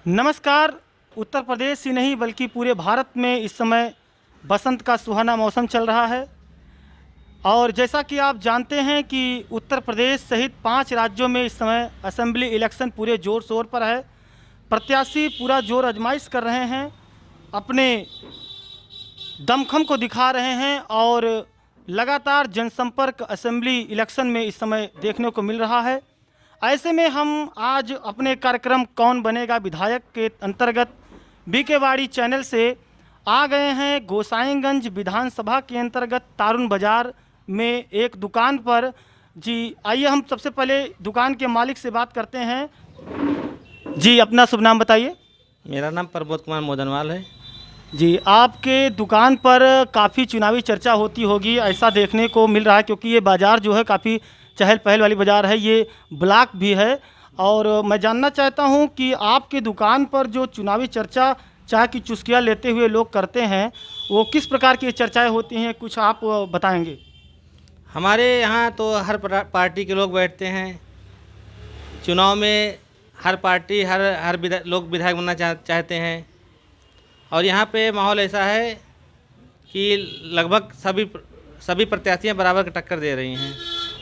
नमस्कार। उत्तर प्रदेश ही नहीं बल्कि पूरे भारत में इस समय बसंत का सुहाना मौसम चल रहा है और जैसा कि आप जानते हैं कि उत्तर प्रदेश सहित 5 राज्यों में इस समय असेंबली इलेक्शन पूरे ज़ोर शोर पर है। प्रत्याशी पूरा जोर आजमाइश कर रहे हैं, अपने दमखम को दिखा रहे हैं और लगातार जनसंपर्क असेंबली इलेक्शन में इस समय देखने को मिल रहा है। ऐसे में हम आज अपने कार्यक्रम कौन बनेगा विधायक के अंतर्गत बीकेवाड़ी चैनल से आ गए हैं गोसाईगंज विधानसभा के अंतर्गत तारुण बाजार में एक दुकान पर। जी आइए हम सबसे पहले दुकान के मालिक से बात करते हैं। जी अपना शुभ नाम बताइए। मेरा नाम प्रमोद कुमार मोदनवाल है। जी आपके दुकान पर काफ़ी चुनावी चर्चा होती होगी, ऐसा देखने को मिल रहा है क्योंकि ये बाज़ार जो है काफ़ी चहल पहल वाली बाज़ार है, ये ब्लॉक भी है। और मैं जानना चाहता हूं कि आपके दुकान पर जो चुनावी चर्चा चाय की चुस्कियां लेते हुए लोग करते हैं वो किस प्रकार की चर्चाएं होती हैं, कुछ आप बताएंगे? हमारे यहाँ तो हर पार्टी के लोग बैठते हैं। चुनाव में हर पार्टी हर लोग विधायक बनना चाहते हैं और यहाँ पे माहौल ऐसा है कि लगभग सभी प्रत्याशियाँ बराबर की टक्कर दे रही हैं।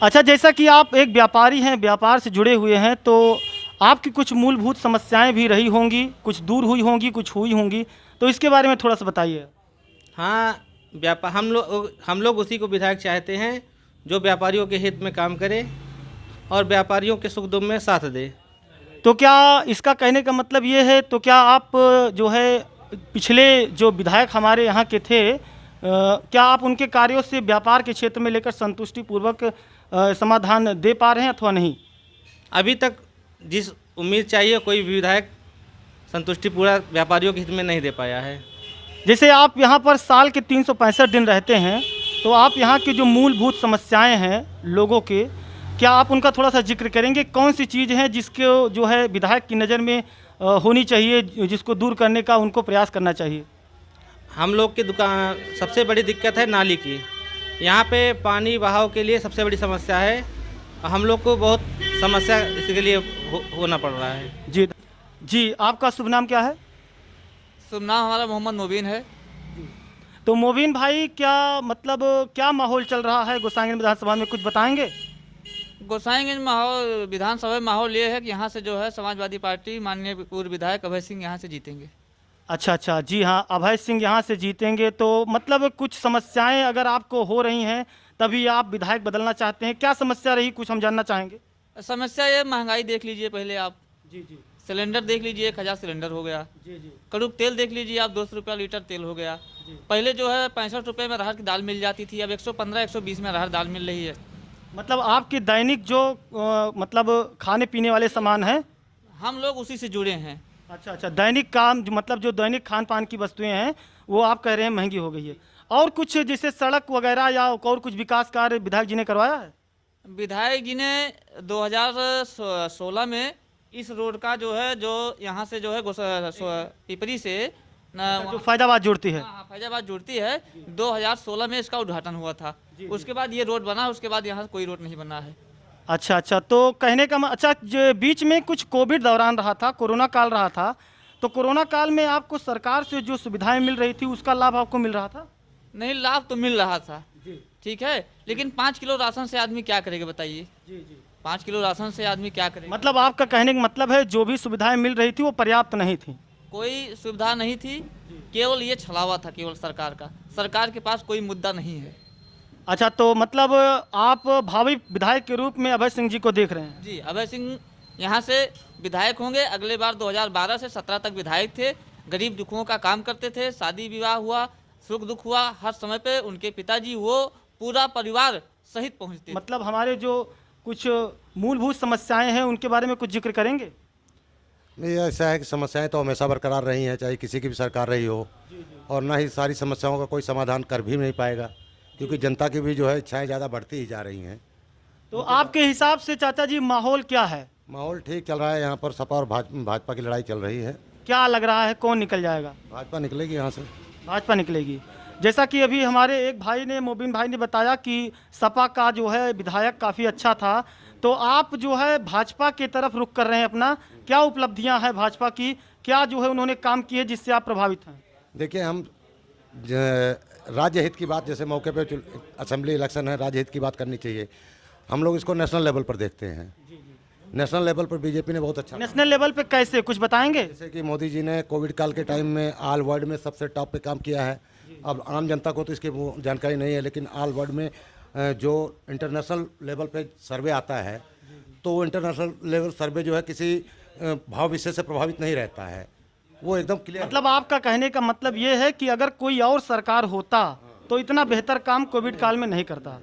अच्छा, जैसा कि आप एक व्यापारी हैं, व्यापार से जुड़े हुए हैं, तो आपकी कुछ मूलभूत समस्याएं भी रही होंगी, कुछ दूर हुई होंगी, कुछ हुई होंगी, तो इसके बारे में थोड़ा सा बताइए। हाँ, व्यापार हम लोग उसी को विधायक चाहते हैं जो व्यापारियों के हित में काम करे और व्यापारियों के सुख दुख में साथ दे। तो क्या इसका कहने का मतलब ये है, तो क्या आप जो है पिछले जो विधायक हमारे यहाँ के थे, क्या आप उनके कार्यों से व्यापार के क्षेत्र में लेकर संतुष्टिपूर्वक समाधान दे पा रहे हैं अथवा नहीं? अभी तक जिस उम्मीद चाहिए कोई विधायक संतुष्टि पूरा व्यापारियों के हित में नहीं दे पाया है। जैसे आप यहाँ पर साल के 365 दिन रहते हैं, तो आप यहाँ की जो मूलभूत समस्याएं हैं लोगों के, क्या आप उनका थोड़ा सा जिक्र करेंगे? कौन सी चीज़ है जिसको जो है विधायक की नज़र में होनी चाहिए, जिसको दूर करने का उनको प्रयास करना चाहिए? हम लोग की दुकान सबसे बड़ी दिक्कत है नाली की। यहाँ पे पानी बहाव के लिए सबसे बड़ी समस्या है। हम लोग को बहुत समस्या इसके लिए होना पड़ रहा है। जी आपका शुभ नाम क्या है? शुभ नाम हमारा मोहम्मद मोबिन है। तो मोबिन भाई, क्या माहौल चल रहा है गोसाईगंज विधानसभा में, कुछ बताएंगे? गोसाईगंज माहौल विधानसभा में माहौल ये है कि यहाँ से जो है समाजवादी पार्टी माननीय पूर्व विधायक अभय सिंह यहाँ से जीतेंगे। अच्छा, जी हाँ, अभय सिंह यहाँ से जीतेंगे। तो मतलब कुछ समस्याएं अगर आपको हो रही हैं तभी आप विधायक बदलना चाहते हैं, क्या समस्या रही कुछ हम जानना चाहेंगे। समस्या ये महंगाई देख लीजिए पहले आप। जी सिलेंडर देख लीजिए, 1000 सिलेंडर हो गया। जी कड़ूक तेल देख लीजिए आप, 200 रुपया लीटर तेल हो गया। पहले जो है 65 रुपये में अरहर की दाल मिल जाती थी, अब 115-120 में अरहर दाल मिल रही है। मतलब आपकी दैनिक जो खाने पीने वाले सामान हैं, हम लोग उसी से जुड़े हैं। अच्छा, दैनिक काम मतलब जो दैनिक खान पान की वस्तुएं हैं वो आप कह रहे हैं महंगी हो गई है। और कुछ जैसे सड़क वगैरह या और कुछ विकास कार्य विधायक जी ने करवाया है? विधायक जी ने 2016 में इस रोड का जो है, जो यहाँ से जो है पिपरी से जो फैजाबाद जुड़ती है। हाँ, फैजाबाद जुड़ती है, 2016 में इसका उद्घाटन हुआ था। उसके बाद ये रोड बना, उसके बाद यहाँ कोई रोड नहीं बना है। अच्छा, तो कहने का जो बीच में कुछ कोविड दौरान रहा था, कोरोना काल रहा था, तो कोरोना काल में आपको सरकार से जो सुविधाएं मिल रही थी उसका लाभ आपको मिल रहा था? नहीं, लाभ तो मिल रहा था, ठीक है, लेकिन 5 किलो राशन से आदमी क्या करेगा बताइए? 5 किलो राशन से आदमी क्या करेगा? मतलब आपका कहने का मतलब है जो भी सुविधाएं मिल रही थी वो पर्याप्त नहीं थी? कोई सुविधा नहीं थी, केवल ये छलावा था केवल सरकार का। सरकार के पास कोई मुद्दा नहीं है। अच्छा, तो मतलब आप भावी विधायक के रूप में अभय सिंह जी को देख रहे हैं? जी, अभय सिंह यहाँ से विधायक होंगे। अगले बार 2012 से 17 तक विधायक थे, गरीब दुखों का काम करते थे, शादी विवाह हुआ, सुख दुख हुआ, हर समय पे उनके पिताजी वो पूरा परिवार सहित पहुँचते। मतलब हमारे जो कुछ मूलभूत समस्याएं हैं उनके बारे में कुछ जिक्र करेंगे? नहीं, ऐसा है कि समस्याएं तो हमेशा बरकरार रही हैं, चाहे किसी की भी सरकार रही हो, और ना ही सारी समस्याओं का कोई समाधान कर भी नहीं पाएगा, क्योंकि जनता की भी जो है इच्छाएं ज़्यादा बढ़ती ही जा रही हैं। तो आपके हिसाब से चाचा जी माहौल क्या है? माहौल ठीक चल रहा है यहाँ पर। सपा और भाजपा की लड़ाई चल रही है। क्या लग रहा है कौन निकल जाएगा? भाजपा निकलेगी यहाँ से। भाजपा निकलेगी। जैसा कि अभी हमारे एक भाई ने, मोबिन भाई ने बताया कि सपा का जो है विधायक काफ़ी अच्छा था, तो आप जो है भाजपा की तरफ रुख कर रहे हैं अपना, क्या उपलब्धियां हैं भाजपा की, क्या जो है उन्होंने काम किए जिससे आप प्रभावित हैं? देखिए, हम राज्य हित की बात, जैसे मौके पे असेंबली इलेक्शन है, राज्य हित की बात करनी चाहिए। हम लोग इसको नेशनल लेवल पर देखते हैं। नेशनल लेवल पर बीजेपी ने बहुत अच्छा, नेशनल लेवल पे कैसे, कुछ बताएंगे? जैसे कि मोदी जी ने कोविड काल के टाइम में ऑल वर्ल्ड में सबसे टॉप पे काम किया है। अब आम जनता को तो इसकी वो जानकारी नहीं है, लेकिन ऑल वर्ल्ड में जो इंटरनेशनल लेवल पे सर्वे आता है, तो वो इंटरनेशनल लेवल सर्वे जो है किसी भाव विषय से प्रभावित नहीं रहता है, वो एकदम क्लियर। मतलब आपका कहने का मतलब ये है कि अगर कोई और सरकार होता तो इतना बेहतर काम कोविड काल में नहीं करता।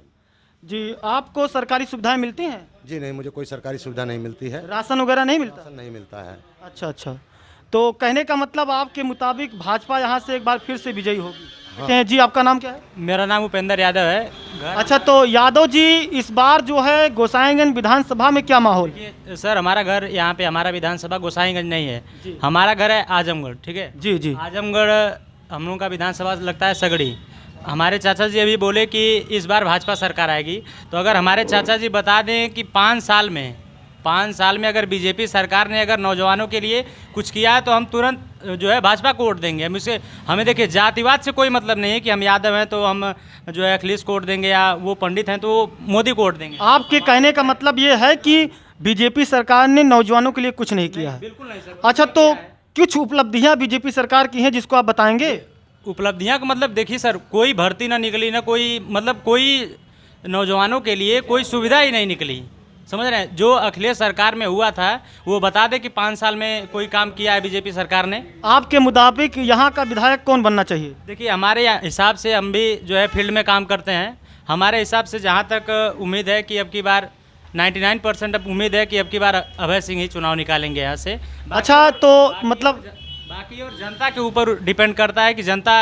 जी, आपको सरकारी सुविधाएं मिलती हैं? जी नहीं, मुझे कोई सरकारी सुविधा नहीं मिलती है, राशन वगैरह नहीं मिलता? नहीं मिलता है। अच्छा अच्छा, तो कहने का मतलब आपके मुताबिक भाजपा यहाँ से एक बार फिर से विजयी होगी। हाँ। जी, आपका नाम क्या है? मेरा नाम उपेंद्र यादव है। अच्छा, तो यादव जी इस बार जो है गोसाईगंज विधानसभा में क्या माहौल? सर, हमारा घर यहाँ पे, हमारा विधानसभा गोसाईगंज नहीं है, हमारा घर है आजमगढ़। ठीक है जी जी, आजमगढ़ हम लोगों का विधानसभा लगता है सगड़ी। हमारे चाचा जी अभी बोले कि इस बार भाजपा सरकार आएगी, तो अगर हमारे चाचा जी बता दें कि 5 साल में अगर बीजेपी सरकार ने अगर नौजवानों के लिए कुछ किया है तो हम तुरंत जो है भाजपा को वोट देंगे। हमें देखिए, जातिवाद से कोई मतलब नहीं है कि हम यादव हैं तो हम जो है अखिलेश को वोट देंगे, या वो पंडित हैं तो मोदी को वोट देंगे। आपके कहने का मतलब ये है कि बीजेपी सरकार ने नौजवानों के लिए कुछ नहीं किया है? बिल्कुल नहीं सर। अच्छा, तो कुछ उपलब्धियां बीजेपी सरकार की हैं जिसको आप बताएंगे? उपलब्धियां का मतलब देखिए सर, कोई भर्ती ना निकली, ना कोई मतलब कोई नौजवानों के लिए कोई सुविधा ही नहीं निकली, समझ रहे हैं? जो अखिलेश सरकार में हुआ था वो बता दे कि 5 साल में कोई काम किया है बीजेपी सरकार ने। आपके मुताबिक यहाँ का विधायक कौन बनना चाहिए? देखिए, हमारे हिसाब से हम भी जो है फील्ड में काम करते हैं, हमारे हिसाब से जहाँ तक उम्मीद है कि अब की बार 99% अब उम्मीद है कि अब की बार अभय सिंह ही चुनाव निकालेंगे यहाँ से। अच्छा, तो मतलब बाकी और जनता के ऊपर डिपेंड करता है कि जनता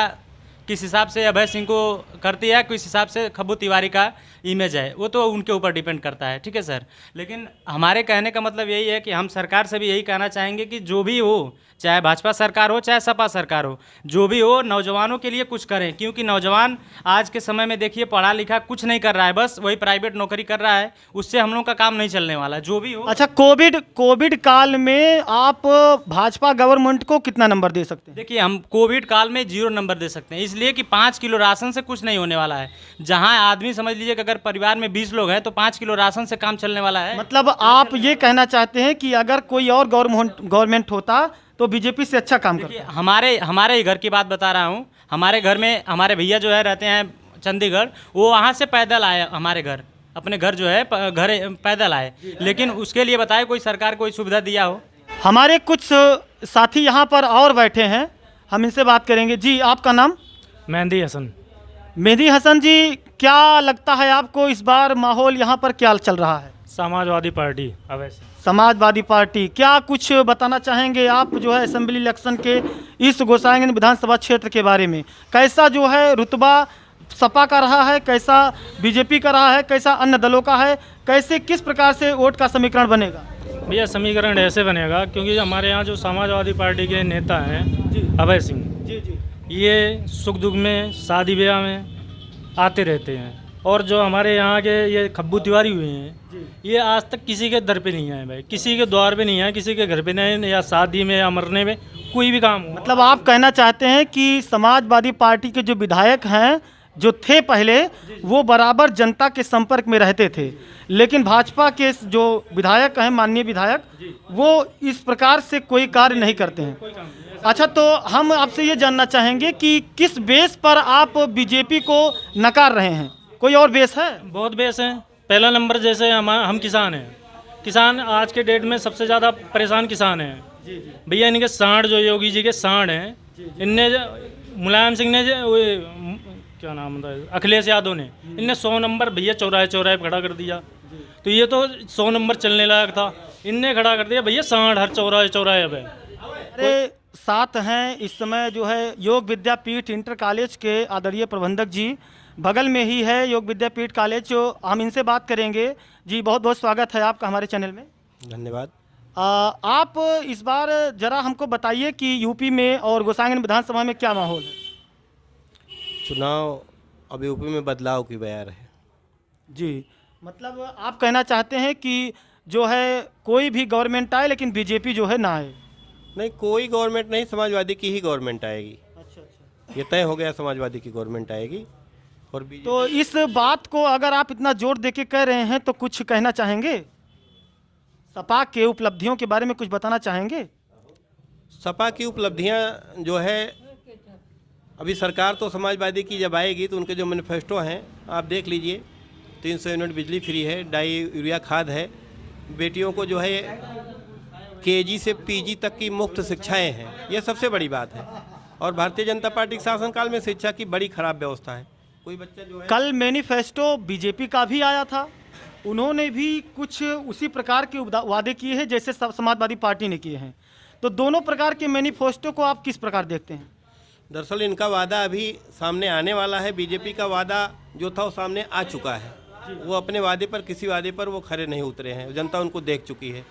किस हिसाब से अभय सिंह को करती है, किस हिसाब से खब्बू तिवारी का इमेज है, वो तो उनके ऊपर डिपेंड करता है। ठीक है सर, लेकिन हमारे कहने का मतलब यही है कि हम सरकार से भी यही कहना चाहेंगे कि जो भी हो, चाहे भाजपा सरकार हो चाहे सपा सरकार हो, जो भी हो नौजवानों के लिए कुछ करें, क्योंकि नौजवान आज के समय में देखिए पढ़ा लिखा कुछ नहीं कर रहा है, बस वही प्राइवेट नौकरी कर रहा है, उससे हम लोग का काम नहीं चलने वाला, जो भी हो। अच्छा, कोविड काल में आप भाजपा गवर्नमेंट को कितना नंबर दे सकते हैं? देखिए, हम कोविड काल में 0 नंबर दे सकते हैं, इसलिए कि 5 किलो राशन से कुछ नहीं होने वाला है। जहां आदमी समझ लीजिए कि अगर परिवार में 20 लोग हैं तो 5 किलो राशन से काम चलने वाला है। मतलब आप ये कहना चाहते हैं कि अगर कोई और गवर्नमेंट होता तो बीजेपी से अच्छा काम करता? हमारे ही घर की बात बता रहा हूँ। हमारे घर में हमारे भैया जो है रहते हैं चंडीगढ़, वो वहाँ से पैदल आए हमारे घर, अपने घर जो है घर पैदल आए, लेकिन उसके लिए बताए कोई सरकार कोई सुविधा दिया हो? हमारे कुछ साथी यहाँ पर और बैठे हैं, हम इनसे बात करेंगे। जी, आपका नाम? मेहंदी हसन। मेहंदी हसन जी, क्या लगता है आपको इस बार माहौल यहाँ पर क्या चल रहा है? समाजवादी पार्टी अवैसे। समाजवादी पार्टी, क्या कुछ बताना चाहेंगे आप जो है असेंबली इलेक्शन के इस गोसाईगंज विधानसभा क्षेत्र के बारे में? कैसा जो है रुतबा सपा का रहा है, कैसा बीजेपी का रहा है, कैसा अन्य दलों का है, कैसे किस प्रकार से वोट का समीकरण बनेगा? भैया, समीकरण ऐसे बनेगा क्योंकि हमारे यहाँ जो समाजवादी पार्टी के नेता हैं अभय सिंह जी जी, ये सुख दुख में शादी ब्याह में आते रहते हैं, और जो हमारे यहाँ के ये खब्बू तिवारी हुए हैं ये आज तक किसी के दर पे नहीं आए भाई, किसी के द्वार पे नहीं आए, किसी के घर पे नहीं, या शादी में या मरने में कोई भी काम हो। मतलब आप कहना चाहते हैं कि समाजवादी पार्टी के जो विधायक हैं जो थे पहले, वो बराबर जनता के संपर्क में रहते थे, लेकिन भाजपा के जो विधायक हैं, माननीय विधायक, वो इस प्रकार से कोई कार्य नहीं करते हैं। अच्छा, तो हम आपसे ये जानना चाहेंगे कि किस बेस पर आप बीजेपी को नकार रहे हैं? कोई और बेस है? बहुत बेस है। पहला नंबर, जैसे हम किसान हैं, किसान आज के डेट में सबसे ज़्यादा परेशान किसान हैं भैया। इनके सांड जो योगी जी के सांड हैं, इनने मुलायम सिंह ने क्या नाम होता है, अखिलेश यादव ने, इनने 100 नंबर भैया चौराहे चौराहे पर खड़ा कर दिया, तो ये तो 100 नंबर चलने लायक था, इनने खड़ा कर दिया भैया सांड हर चौराहे चौराहे पे। अरे साथ हैं इस समय जो है योग विद्यापीठ इंटर कॉलेज के आदरणीय प्रबंधक जी, बगल में ही है योग विद्यापीठ कॉलेज, जो हम इनसे बात करेंगे। जी, बहुत बहुत स्वागत है आपका हमारे चैनल में। धन्यवाद। आप इस बार जरा हमको बताइए कि यूपी में और गोसाईगंज विधानसभा में क्या माहौल है? चुनाव अब यूपी में बदलाव की बयार है। जी, मतलब आप कहना चाहते हैं कि जो है कोई भी गवर्नमेंट आए लेकिन बीजेपी जो है ना आए। नहीं, कोई गवर्नमेंट नहीं, समाजवादी की ही गवर्नमेंट आएगी। अच्छा अच्छा। ये तय हो गया, समाजवादी की गवर्नमेंट आएगी। और तो इस बात को अगर आप इतना जोर देके कह रहे हैं तो कुछ कहना चाहेंगे, सपा के उपलब्धियों के बारे में कुछ बताना चाहेंगे? सपा की उपलब्धियां जो है, अभी सरकार तो समाजवादी की जब आएगी तो उनके जो मैनिफेस्टो हैं आप देख लीजिए। 300 यूनिट बिजली फ्री है, डाई यूरिया खाद है, बेटियों को जो है केजी से पीजी तक की मुफ्त शिक्षाएं हैं, ये सबसे बड़ी बात है। और भारतीय जनता पार्टी के शासनकाल में शिक्षा की बड़ी खराब व्यवस्था है। कोई बच्चा जो है, कल मैनिफेस्टो बीजेपी का भी आया था, उन्होंने भी कुछ उसी प्रकार के वादे किए हैं जैसे समाजवादी पार्टी ने किए हैं। तो दोनों प्रकार के मैनिफेस्टो को आप किस प्रकार देखते हैं? दरअसल इनका वादा अभी सामने आने वाला है। बीजेपी का वादा जो था वो सामने आ चुका है। वो अपने वादे पर, किसी वादे पर वो खरे नहीं उतरे हैं, जनता उनको देख चुकी है।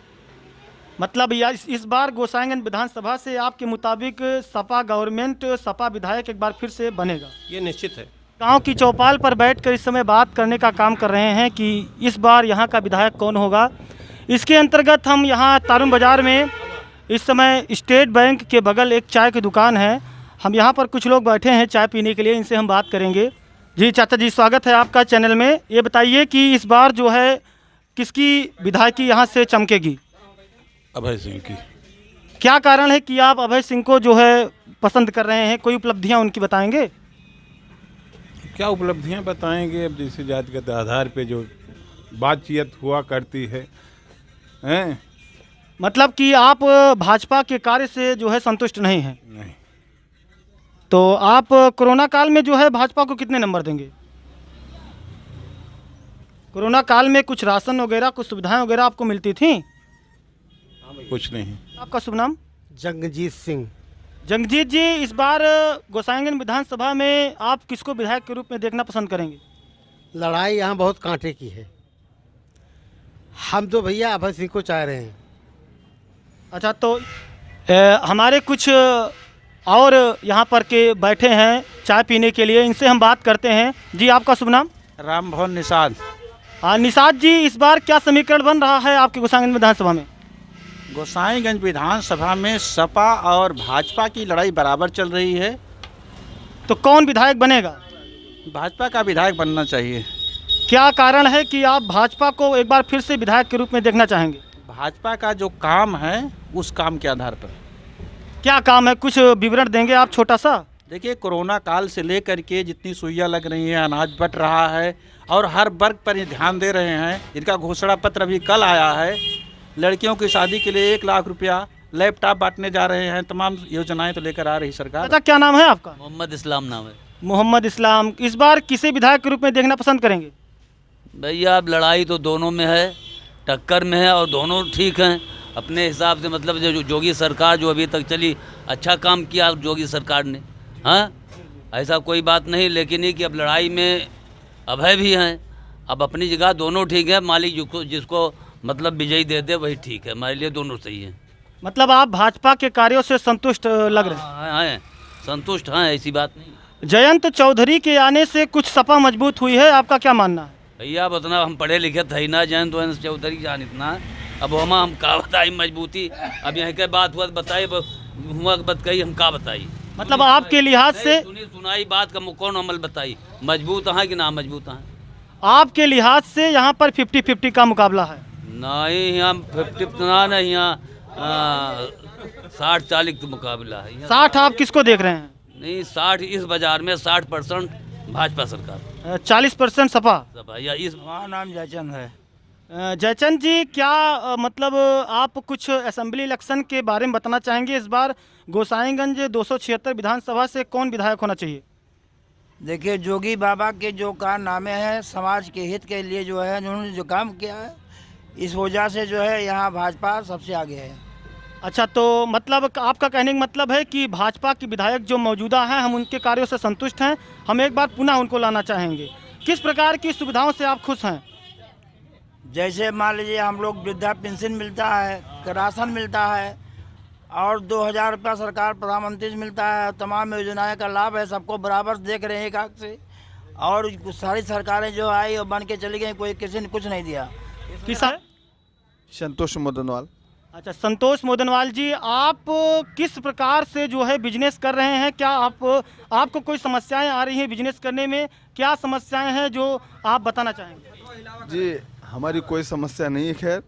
मतलब यार इस बार गोसाईगंज विधानसभा से आपके मुताबिक सपा गवर्नमेंट, सपा विधायक एक बार फिर से बनेगा? ये निश्चित है। गांव की चौपाल पर बैठकर इस समय बात करने का काम कर रहे हैं कि इस बार यहां का विधायक कौन होगा। इसके अंतर्गत हम यहां तारुण बाज़ार में, इस समय स्टेट बैंक के बगल एक चाय की दुकान है, हम यहां पर कुछ लोग बैठे हैं चाय पीने के लिए, इनसे हम बात करेंगे। जी चाचा जी, स्वागत है आपका चैनल में। ये बताइए कि इस बार जो है किसकी विधायकी यहाँ से चमकेगी? अभय सिंह की। क्या कारण है कि आप अभय सिंह को जो है पसंद कर रहे हैं? कोई उपलब्धियाँ उनकी बताएंगे? क्या उपलब्धियां बताएंगे? अब जैसे जातिगत आधार पे जो बातचीत हुआ करती है, हैं? मतलब कि आप भाजपा के कार्य से जो है संतुष्ट नहीं हैं? नहीं। तो आप कोरोना काल में जो है भाजपा को कितने नंबर देंगे? कोरोना काल में कुछ राशन वगैरह, कुछ सुविधाएं वगैरह आपको मिलती थी? कुछ नहीं। आपका शुभ नाम? जंगजीत सिंह। जंगजीत जी, इस बार गोसाईगंज विधानसभा में आप किसको विधायक के रूप में देखना पसंद करेंगे? लड़ाई यहाँ बहुत कांटे की है। हम तो भैया अभय सिंह को चाह रहे हैं। अच्छा, तो हमारे कुछ और यहाँ पर के बैठे हैं चाय पीने के लिए, इनसे हम बात करते हैं। जी आपका शुभ नाम? राम भवन निषाद। हाँ निषाद जी, इस बार क्या समीकरण बन रहा है आपके गोसाईगंज विधानसभा में? गोसाईगंज विधानसभा में सपा और भाजपा की लड़ाई बराबर चल रही है। तो कौन विधायक बनेगा? भाजपा का विधायक बनना चाहिए। क्या कारण है कि आप भाजपा को एक बार फिर से विधायक के रूप में देखना चाहेंगे? भाजपा का जो काम है उस काम के आधार पर। क्या काम है, कुछ विवरण देंगे आप छोटा सा? देखिए, कोरोना काल से लेकर के जितनी सुइयाँ लग रही हैं, अनाज बट रहा है और हर वर्ग पर ये ध्यान दे रहे हैं। इनका घोषणा पत्र अभी कल आया है। लड़कियों की शादी के लिए 1 लाख रुपया, लैपटॉप बांटने जा रहे हैं, तमाम योजनाएं तो लेकर आ रही सरकार। अच्छा, क्या नाम है आपका? मोहम्मद इस्लाम नाम है। मोहम्मद इस्लाम, इस बार किसे विधायक के रूप में देखना पसंद करेंगे? भैया अब लड़ाई तो दोनों में है, टक्कर में है और दोनों ठीक हैं अपने हिसाब से। मतलब जो जोगी सरकार जो अभी तक चली, अच्छा काम किया जोगी सरकार ने, हाँ ऐसा कोई बात नहीं। लेकिन ये कि अब लड़ाई में अभय भी हैं, अब अपनी जगह दोनों ठीक है। मालिक जिसको मतलब विजयी दे दे वही ठीक है, हमारे लिए दोनों सही है। मतलब आप भाजपा के कार्यों से संतुष्ट लग रहे हैं? हाँ, संतुष्ट हैं, ऐसी बात नहीं। जयंत चौधरी के आने से कुछ सपा मजबूत हुई है, आपका क्या मानना है? भैया अब उतना हम पढ़े लिखे थे ना, जयंत चौधरी जान इतना, अब हम का बताई मजबूती। अब यहाँ के बात हुआ बताई, हुआ बात कही, हम का बताई। मतलब आपके लिहाज से सुनी सुनाई बात का कौन अमल बताई, मजबूत हैं कि ना मजबूत हैं? आपके लिहाज से यहाँ पर 50-50 का मुकाबला है? नहीं, यहाँ 50 ना नहीं, यहाँ 60-40 का मुकाबला है। 60 आप किसको देख रहे हैं? नहीं, 60 इस बाजार में 60% भाजपा सरकार, 40% सपा। या इस नाम जयचंद है। जयचंद जी, क्या मतलब आप कुछ असेंबली इलेक्शन के बारे में बताना चाहेंगे? इस बार गोसाईगंज 276 विधानसभा से कौन विधायक होना चाहिए? देखिए, जोगी बाबा के जो कारनामे हैं समाज के हित के लिए जो है, उन्होंने जो काम किया है, इस वजह से जो है यहाँ भाजपा सबसे आगे है। अच्छा, तो मतलब आपका कहने का मतलब है कि भाजपा के विधायक जो मौजूदा हैं, हम उनके कार्यों से संतुष्ट हैं, हम एक बार पुनः उनको लाना चाहेंगे। किस प्रकार की सुविधाओं से आप खुश हैं? जैसे मान लीजिए हम लोग वृद्धा पेंशन मिलता है, राशन मिलता है और 2000 रुपया सरकार प्रधानमंत्री से मिलता है। तमाम योजनाएं का लाभ है, सबको बराबर देख रहे हैं एक आँख से। और सारी सरकारें जो आई और बन के चली गई, कोई किसी ने कुछ नहीं दिया। किसान संतोष मोदनवाल। अच्छा, संतोष मोदनवाल जी, आप किस प्रकार से जो है बिजनेस कर रहे हैं? क्या आपको कोई समस्याएं आ रही हैं बिजनेस करने में? क्या समस्याएं हैं जो आप बताना चाहेंगे? जी, हमारी कोई समस्या नहीं है। खैर,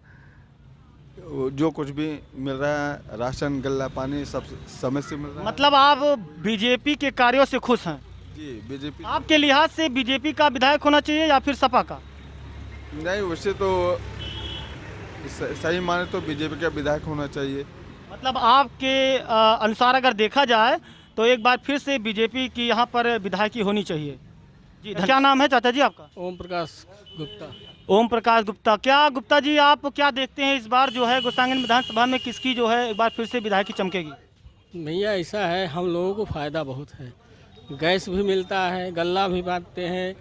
जो कुछ भी मिल रहा है, राशन, गल्ला, पानी सब समय से मिल रहा है। मतलब आप बीजेपी के कार्यों से खुश हैं? जी, बीजेपी। आपके लिहाज से बीजेपी का विधायक होना चाहिए या फिर सपा का? नहीं, वैसे तो सही माने तो बीजेपी का विधायक होना चाहिए। मतलब आपके अनुसार अगर देखा जाए तो एक बार फिर से बीजेपी की यहाँ पर विधायकी होनी चाहिए। जी, क्या नाम है चाचा जी आपका? ओम प्रकाश गुप्ता। ओम प्रकाश गुप्ता। क्या गुप्ता जी, आप क्या देखते हैं इस बार जो है गोसाइगंज विधानसभा में किसकी जो है एक बार फिर से विधायकी चमकेगी? भैया ऐसा है, हम लोगों को फ़ायदा बहुत है। गैस भी मिलता है, गल्ला भी बांटते हैं,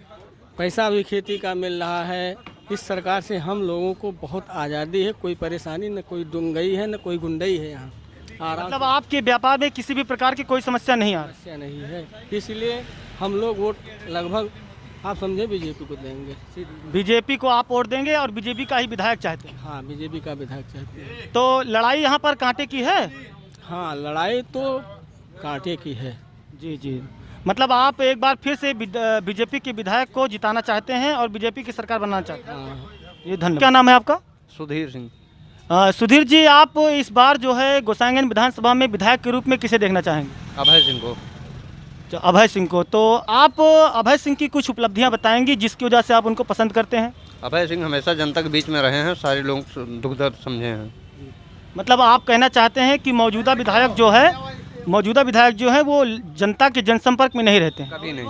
पैसा भी खेती का मिल रहा है। इस सरकार से हम लोगों को बहुत आज़ादी है, कोई परेशानी न कोई दुंगई है न कोई गुंडई है यहाँ। मतलब आपके व्यापार में किसी भी प्रकार की कोई समस्या नहीं आ रही? समस्या नहीं है, इसलिए हम लोग वोट लगभग आप समझे बीजेपी को देंगे। बीजेपी को आप वोट देंगे और बीजेपी का ही विधायक चाहते हैं? हाँ, बीजेपी का विधायक चाहते हैं। तो लड़ाई यहाँ पर कांटे की है? हाँ, लड़ाई तो कांटे की है। जी जी, मतलब आप एक बार फिर से बीजेपी के विधायक को जिताना चाहते हैं और बीजेपी की सरकार बनाना चाहते हैं? ये धन्यवाद। क्या नाम है आपका? सुधीर सिंह। सुधीर जी, आप इस बार जो है गोसाइगंज विधानसभा में विधायक के रूप में किसे देखना चाहेंगे? अभय सिंह को। अभय सिंह को। तो आप अभय सिंह की कुछ उपलब्धियां बताएंगी जिसकी वजह से आप उनको पसंद करते हैं? अभय सिंह हमेशा जनता के बीच में रहे हैं, सारे लोग दुख दर्द समझे हैं। मतलब आप कहना चाहते हैं कि मौजूदा विधायक जो है वो जनता के जनसंपर्क में नहीं रहते हैं? कभी नहीं।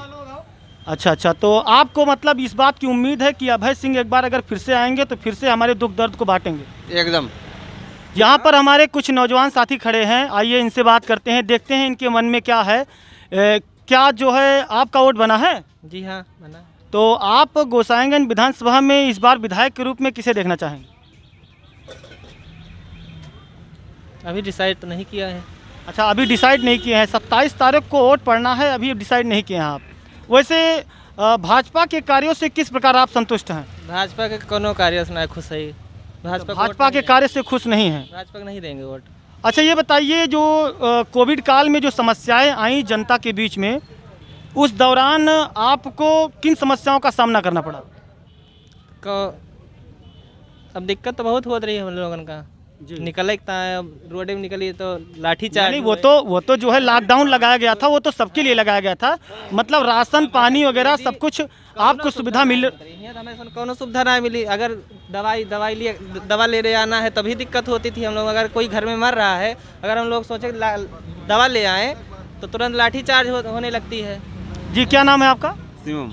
अच्छा, तो आपको मतलब इस बात की उम्मीद है कि अभय सिंह एक बार अगर फिर से आएंगे तो फिर से हमारे दुख दर्द को बांटेंगे? एकदम। यहाँ पर हमारे कुछ नौजवान साथी खड़े हैं, आइए इनसे बात करते हैं, देखते हैं इनके मन में क्या है। क्या जो है आपका वोट बना है? जी हाँ, बना। तो आप गोसाइगंज विधानसभा में इस बार विधायक के रूप में किसे देखना चाहेंगे? अभी डिसाइड तो नहीं किया है। अच्छा, अभी डिसाइड नहीं किए हैं। 27 तारीख को वोट पड़ना है, अभी डिसाइड नहीं किए हैं आप। वैसे भाजपा के कार्यों से किस प्रकार आप संतुष्ट हैं? भाजपा के कोनो कार्य से खुश है। भाजपा के कार्य से खुश नहीं हैं? भाजपा को नहीं देंगे वोट। अच्छा, ये बताइए, जो कोविड काल में जो समस्याएं आई जनता के बीच में, उस दौरान आपको किन समस्याओं का सामना करना पड़ा? अब दिक्कत तो बहुत हो रही है हम लोगों का। निकलता है रोड में, निकली तो लाठीचार्ज। नहीं, वो तो जो है लॉकडाउन लगाया गया था, वो तो सबके लिए लगाया गया था। मतलब राशन पानी वगैरह सब कुछ आपको सुविधा मिल रही है? हमें कोनो सुविधा नहीं मिली। अगर दवा ले रहे आना है तभी दिक्कत होती थी हम लोग। अगर कोई घर में मर रहा है, अगर हम लोग सोचे दवा ले आए तो तुरंत लाठीचार्ज होने लगती है। जी, क्या नाम है आपका? शिवम।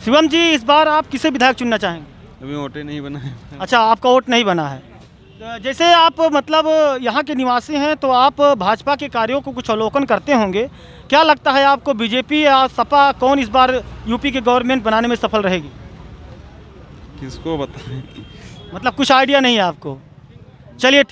शिवम जी, इस बार आप किसे विधायक चुनना चाहेंगे? अभी वोट नहीं बना है। अच्छा, आपका वोट नहीं बना है। जैसे आप मतलब यहाँ के निवासी हैं तो आप भाजपा के कार्यों को कुछ अवलोकन करते होंगे। क्या लगता है आपको, बीजेपी या सपा कौन इस बार यूपी के गवर्नमेंट बनाने में सफल रहेगी? किसको बताएं? मतलब कुछ आइडिया नहीं है आपको? चलिए।